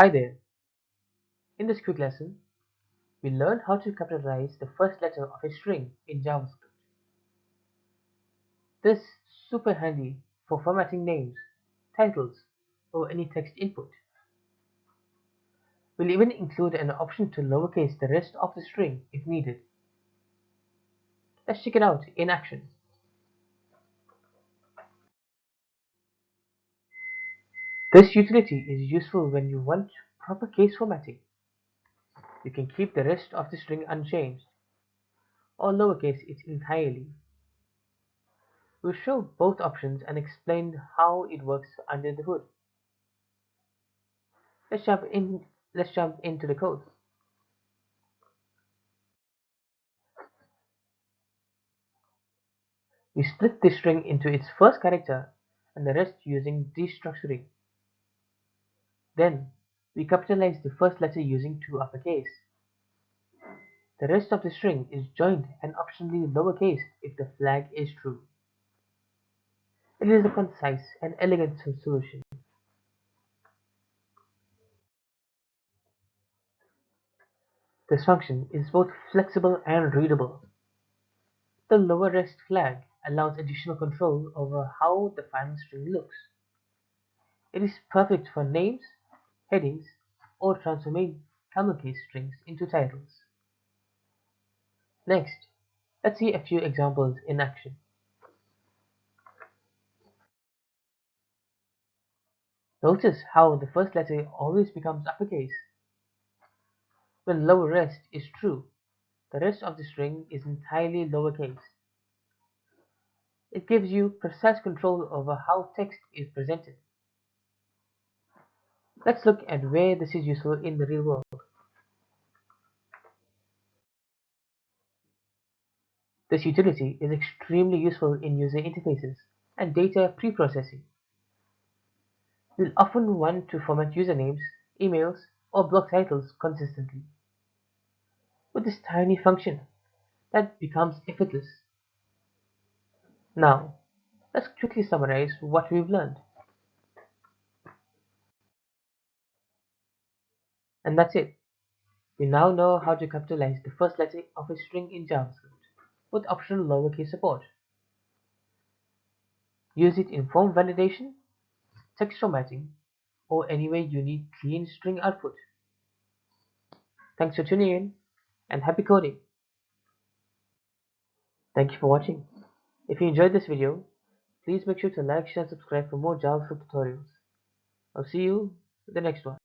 Hi there. In this quick lesson, we learn how to capitalize the first letter of a string in JavaScript. This is super handy for formatting names, titles, or any text input. We'll even include an option to lowercase the rest of the string if needed. Let's check it out in action. This utility is useful when you want proper case formatting. You can keep the rest of the string unchanged, or lowercase it entirely. We'll show both options and explain how it works under the hood. Let's jump in. Let's jump into the code. We split the string into its first character and the rest using destructuring. Then we capitalize the first letter using toUpperCase. The rest of the string is joined and optionally lowercase if the flag is true. It is a concise and elegant solution. This function is both flexible and readable. The lower rest flag allows additional control over how the final string looks. It is perfect for names, headings, or transforming camel case strings into titles. Next, let's see a few examples in action. Notice how the first letter always becomes uppercase. When lower rest is true, the rest of the string is entirely lowercase. It gives you precise control over how text is presented. Let's look at where this is useful in the real world. This utility is extremely useful in user interfaces and data preprocessing. You'll often want to format usernames, emails, or block titles consistently. With this tiny function, that becomes effortless. Now, let's quickly summarize what we've learned. And that's it. We now know how to capitalize the first letter of a string in JavaScript with optional lowercase support. Use it in form validation, text formatting, or any way you need clean string output. Thanks for tuning in and happy coding. Thank you for watching. If you enjoyed this video, please make sure to like, share, and subscribe for more JavaScript tutorials. I'll see you in the next one.